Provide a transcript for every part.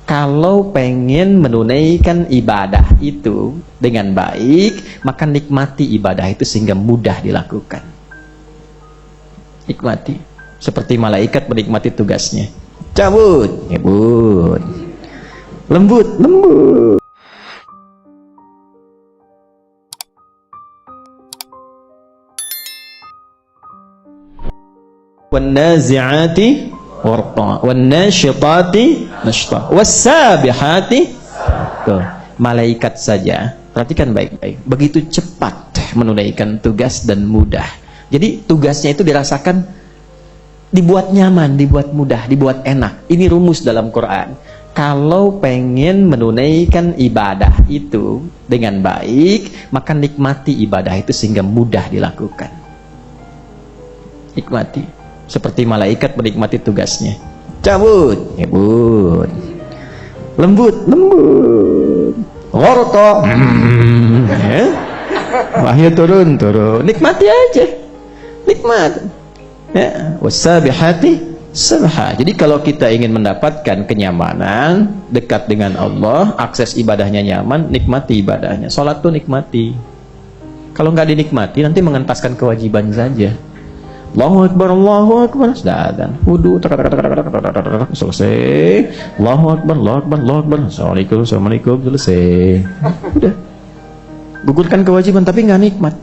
Kalau pengen menunaikan ibadah itu dengan baik, maka nikmati ibadah itu sehingga mudah dilakukan. Nikmati. Seperti malaikat menikmati tugasnya. Cabut, cabut. Lembut, lembut. Wan-nazi'ati warqa, wan-nasyitati nashta, was-sabihati. Tuh, malaikat saja, perhatikan baik-baik, begitu cepat menunaikan tugas dan mudah. Jadi tugasnya itu dirasakan, dibuat nyaman, dibuat mudah, dibuat enak. Ini rumus dalam Quran. Kalau pengen menunaikan ibadah itu dengan baik, maka nikmati ibadah itu sehingga mudah dilakukan. Nikmati. Seperti malaikat menikmati tugasnya. Cabut, cabut. Lembut, lembut. Warqa. Wahyu turun, turun. Nikmati aja. Nikmat. Ya, wasabihati sabha. Jadi kalau kita ingin mendapatkan kenyamanan, dekat dengan Allah, akses ibadahnya nyaman, nikmati ibadahnya. Salat tuh nikmati. Kalau nggak dinikmati, nanti mengentaskan kewajiban saja. Allahu Akbar, Allahu Akbar, sudah adzan, wudu, selesai. Allahu Akbar, Allahu Akbar, Allahu Akbar, Assalamualaikum, Assalamualaikum, selesai. Udah, gugurkan kewajiban tapi nggak nikmat.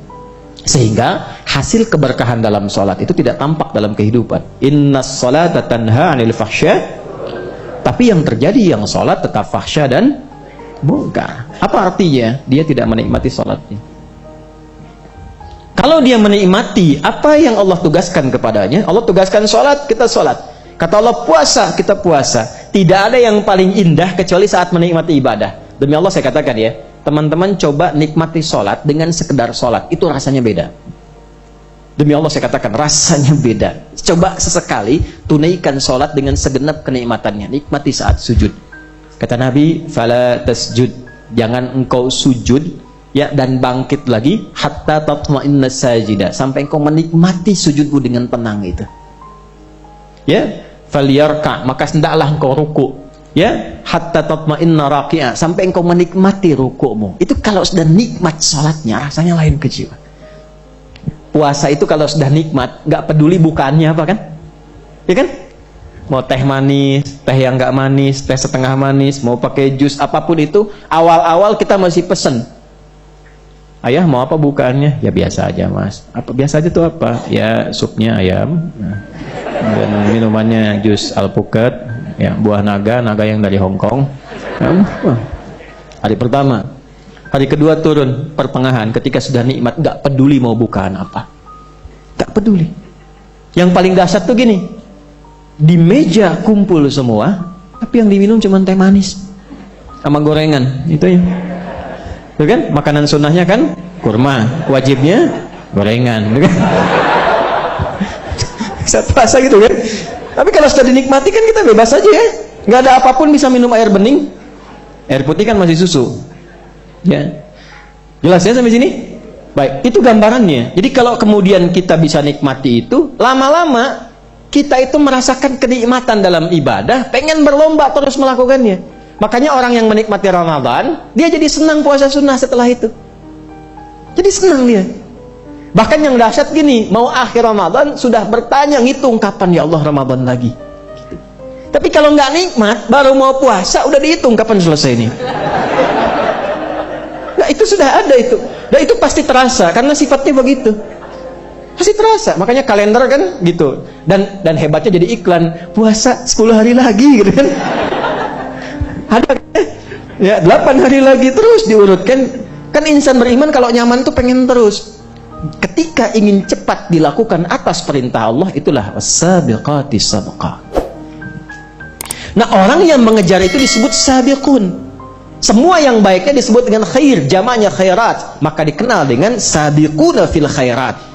Sehingga hasil keberkahan dalam sholat itu tidak tampak dalam kehidupan. Innas sholata tanha 'anil fahsya. Tapi yang terjadi, yang sholat tetap fahsya dan munkar. Apa artinya? Dia tidak menikmati sholatnya. Kalau dia menikmati apa yang Allah tugaskan kepadanya, Allah tugaskan sholat, kita sholat. Kata Allah puasa, kita puasa. Tidak ada yang paling indah kecuali saat menikmati ibadah. Demi Allah saya katakan ya, teman-teman coba nikmati sholat dengan sekedar sholat, itu rasanya beda. Demi Allah saya katakan, rasanya beda. Coba sesekali tunaikan sholat dengan segenap kenikmatannya. Nikmati saat sujud. Kata Nabi, fala tasjud, jangan engkau sujud ya dan bangkit lagi hatta tatma'inna sajida, sampai engkau menikmati sujudmu dengan tenang itu. Ya, falyarka, maka hendaklah engkau ruku. Ya, hatta tatma'inna raki'a, sampai engkau menikmati ruku'mu. Itu kalau sudah nikmat salatnya, rasanya lain ke jiwa. Puasa itu kalau sudah nikmat, nggak peduli bukaannya apa kan? Ya kan? Mau teh manis, teh yang nggak manis, teh setengah manis, mau pakai jus apapun itu, awal-awal kita masih pesen. Ayah mau apa bukaannya? Ya biasa aja mas. Apa biasa aja tuh apa? Ya supnya ayam, dan minumannya jus alpukat, ya buah naga yang dari Hong Kong. Hari pertama, hari kedua turun pertengahan, ketika sudah nikmat, nggak peduli mau bukaan apa, nggak peduli. Yang paling dahsyat tuh gini, di meja kumpul semua, tapi yang diminum cuma teh manis sama gorengan, itu ya. Itu kan makanan sunnahnya kan kurma, wajibnya gorengan, gitu kan? Saat puasa gitu kan. Tapi kalau sudah dinikmati kan kita bebas aja ya, nggak ada apapun, bisa minum air bening, air putih kan masih susu, ya. Jelas ya sampai sini? Baik, itu gambarannya. Jadi kalau kemudian kita bisa nikmati itu, lama-lama kita itu merasakan kenikmatan dalam ibadah, pengen berlomba terus melakukannya. Makanya orang yang menikmati Ramadan, dia jadi senang puasa sunnah setelah itu. Jadi senang dia. Bahkan yang dahsyat gini, mau akhir Ramadan sudah bertanya, ngitung kapan ya Allah Ramadan lagi. Tapi kalau nggak nikmat, baru mau puasa udah dihitung kapan selesai ini. Nah itu sudah ada itu. Dan itu pasti terasa karena sifatnya begitu. Pasti terasa. Makanya kalender kan gitu. Dan hebatnya jadi iklan, puasa 10 hari lagi gitu kan. Ada ya 8 hari lagi, terus diurutkan. Kan insan beriman kalau nyaman tuh pengen terus. Ketika ingin cepat dilakukan atas perintah Allah, itulah as-sabiqati sabqa. Nah orang yang mengejar itu disebut sabiqun. Semua yang baiknya disebut dengan khair, jamaknya khairat, maka dikenal dengan sabiquna fil khairat.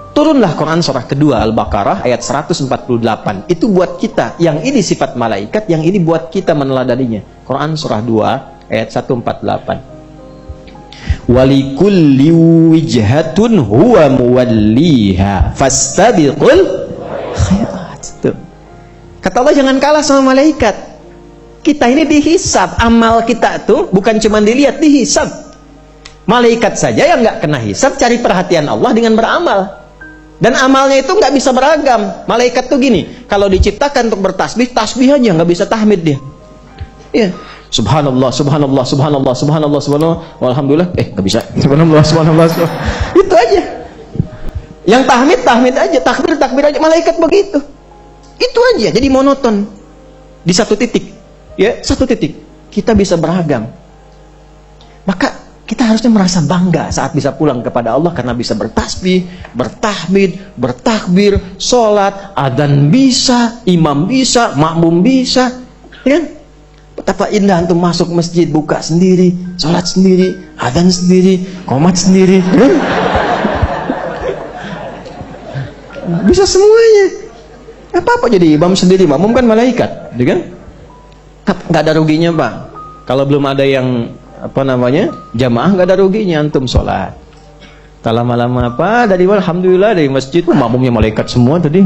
Turunlah Quran surah kedua Al-Baqarah ayat 148. Itu buat kita, yang ini sifat malaikat, yang ini buat kita meneladaninya. Quran surah 2 ayat 148. Walikulli wijhatun huwa muwalliha fastabiqul khairat. Tuh. Kata Allah jangan kalah sama malaikat. Kita ini dihisab. Amal kita tuh bukan cuma dilihat, dihisab. Malaikat saja yang nggak kena hisab cari perhatian Allah dengan beramal. Dan amalnya itu nggak bisa beragam. Malaikat tuh gini, kalau diciptakan untuk bertasbih, tasbih aja, nggak bisa tahmid dia. Iya, subhanallah, subhanallah, subhanallah, subhanallah, subhanallah, alhamdulillah, nggak bisa. Subhanallah, subhanallah, subhanallah. Itu aja. Yang tahmid, tahmid aja, takbir, takbir aja. Malaikat begitu. Itu aja. Jadi monoton. Di satu titik, ya, satu titik. Kita bisa beragam. Maka kita harusnya merasa bangga saat bisa pulang kepada Allah karena bisa bertasbih, bertahmid, bertakbir, sholat, adzan bisa, imam bisa, makmum bisa, ya kan? Betapa indah untuk masuk masjid, buka sendiri, sholat sendiri, adzan sendiri, qomat sendiri, ya kan? Bisa semuanya. Apa-apa jadi imam sendiri, makmum kan malaikat, ya kan? Nggak ada ruginya, Pak. Kalau belum ada yang jamaah, nggak ada ruginya antum sholat. Tak lama-lama dari alhamdulillah dari masjid makmumnya malaikat semua tadi.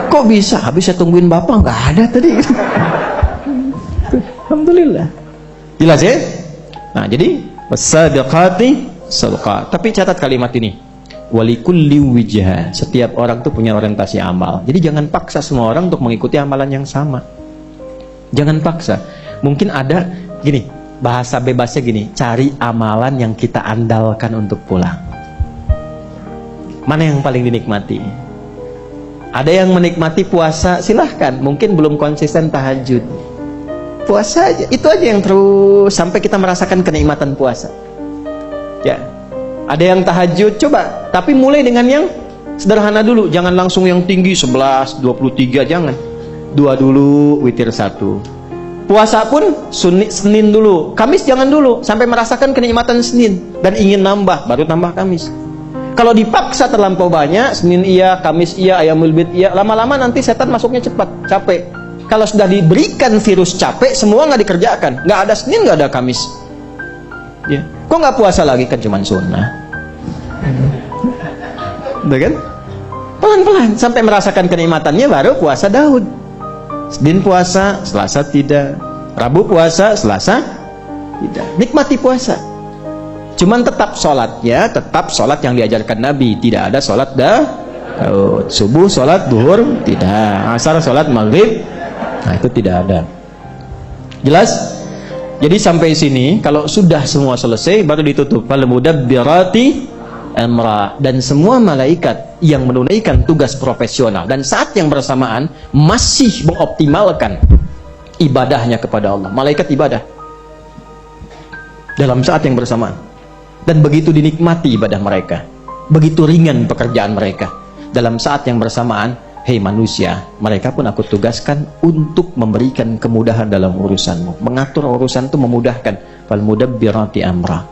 Kok bisa? Habis saya tungguin bapak nggak ada tadi. Alhamdulillah. Jelas ya? Nah, jadi wasabiqati sabqa. Tapi catat kalimat ini. Walikulli wijha. Setiap orang tuh punya orientasi amal. Jadi jangan paksa semua orang untuk mengikuti amalan yang sama. Jangan paksa. Mungkin ada gini, bahasa bebasnya gini, cari amalan yang kita andalkan untuk pulang. Mana yang paling dinikmati? Ada yang menikmati puasa, silahkan. Mungkin belum konsisten tahajud. Puasa aja, itu aja yang terus sampai kita merasakan kenikmatan puasa. Ya, ada yang tahajud, coba. Tapi mulai dengan yang sederhana dulu. Jangan langsung yang tinggi 11, 23, jangan. 2 dulu, witir 1. Puasa pun Senin dulu, Kamis jangan dulu, sampai merasakan kenikmatan Senin dan ingin nambah, baru tambah Kamis. Kalau dipaksa terlampau banyak, Senin iya, Kamis iya, Ayamul Bid iya, lama-lama nanti setan masuknya cepat, capek. Kalau sudah diberikan virus capek, semua nggak dikerjakan, nggak ada Senin, nggak ada Kamis. Ya. Kok nggak puasa lagi, kan cuma sunnah. Udah kan? Pelan-pelan sampai merasakan kenikmatannya, baru puasa Daud. Senin puasa, Selasa tidak. Rabu puasa, Selasa tidak. Nikmati puasa. Cuman tetap sholatnya, tetap sholat yang diajarkan Nabi. Tidak ada sholat subuh, sholat duhur, tidak. Asar, sholat maghrib, nah itu tidak ada. Jelas? Jadi sampai sini, kalau sudah semua selesai, baru ditutup. Fal mudabbirati amra. Dan semua malaikat yang menunaikan tugas profesional dan saat yang bersamaan masih mengoptimalkan ibadahnya kepada Allah. Malaikat ibadah dalam saat yang bersamaan, dan begitu dinikmati ibadah mereka, begitu ringan pekerjaan mereka. Dalam saat yang bersamaan, hei manusia, mereka pun aku tugaskan untuk memberikan kemudahan dalam urusanmu. Mengatur urusan itu memudahkan. Fal mudabbirati amra.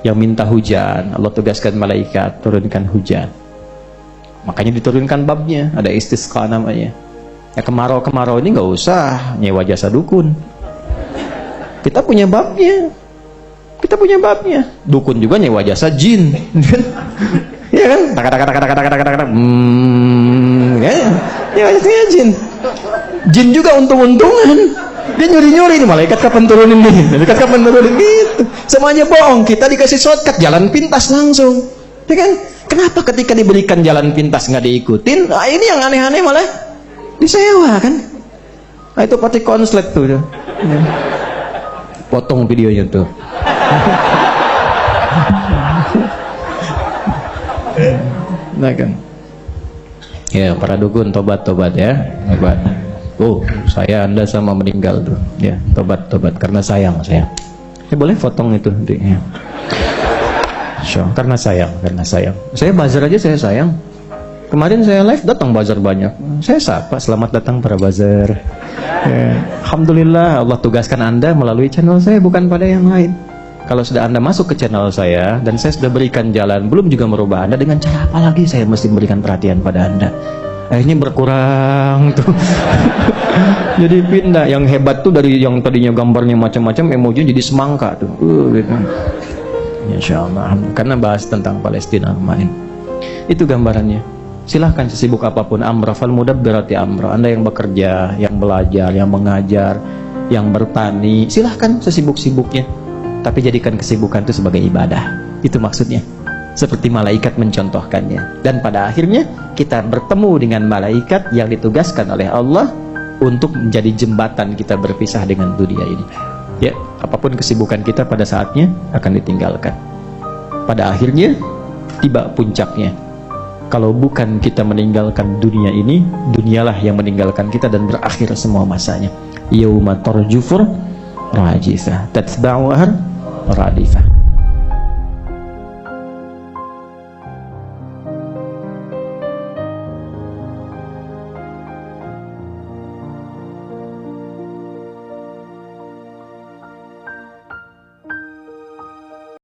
Yang minta hujan, Allah tugaskan malaikat turunkan hujan. Makanya diturunkan babnya, ada istisqa namanya. Ya kemarau-kemarau ini nggak usah nyewa jasa dukun. Kita punya babnya. Kita punya babnya. Dukun juga nyewa jasa jin. Ya kan? Tak. Nyewa jasa jin. Jin juga untung-untungan. Dia nyuri-nyuri nih, malaikat kapan turunin nih, malaikat kapan turunin gitu. Semuanya bohong, kita dikasih shortcut, jalan pintas langsung. Ya kan? Kenapa ketika diberikan jalan pintas nggak diikutin? Nah, ini yang aneh-aneh malah disewa kan? Nah, itu pati konslet tuh. Ya. Potong videonya tuh. Nah kan? Ya, para dukun tobat-tobat ya, tobat. Oh, Anda sama meninggal tuh, ya, tobat karena sayang. Ya boleh potong itu nanti. Ya. Karena sayang. Saya bazar aja saya sayang. Kemarin saya live datang bazar banyak. Saya sapa, selamat datang para bazar. Ya. Alhamdulillah Allah tugaskan Anda melalui channel saya, bukan pada yang lain. Kalau sudah Anda masuk ke channel saya dan saya sudah berikan jalan, belum juga merubah Anda, dengan cara apa lagi saya mesti memberikan perhatian pada Anda? Akhirnya berkurang tuh. Jadi pindah. Yang hebat tuh dari yang tadinya gambarnya macam-macam, emoji jadi semangka tuh. Gitu. Insya Allah. Karena bahas tentang Palestina kemarin. Itu gambarannya. Silahkan sesibuk apapun, amra fal mudabbirati amra. Anda yang bekerja, yang belajar, yang mengajar, yang bertani, silahkan sesibuk-sibuknya. Tapi jadikan kesibukan itu sebagai ibadah. Itu maksudnya. Seperti malaikat mencontohkannya. Dan pada akhirnya kita bertemu dengan malaikat yang ditugaskan oleh Allah untuk menjadi jembatan kita berpisah dengan dunia ini. Ya, apapun kesibukan kita pada saatnya akan ditinggalkan. Pada akhirnya tiba puncaknya. Kalau bukan kita meninggalkan dunia ini, dunialah yang meninggalkan kita dan berakhir semua masanya. Yauma tarjufur rajifah tatba'uha radifah.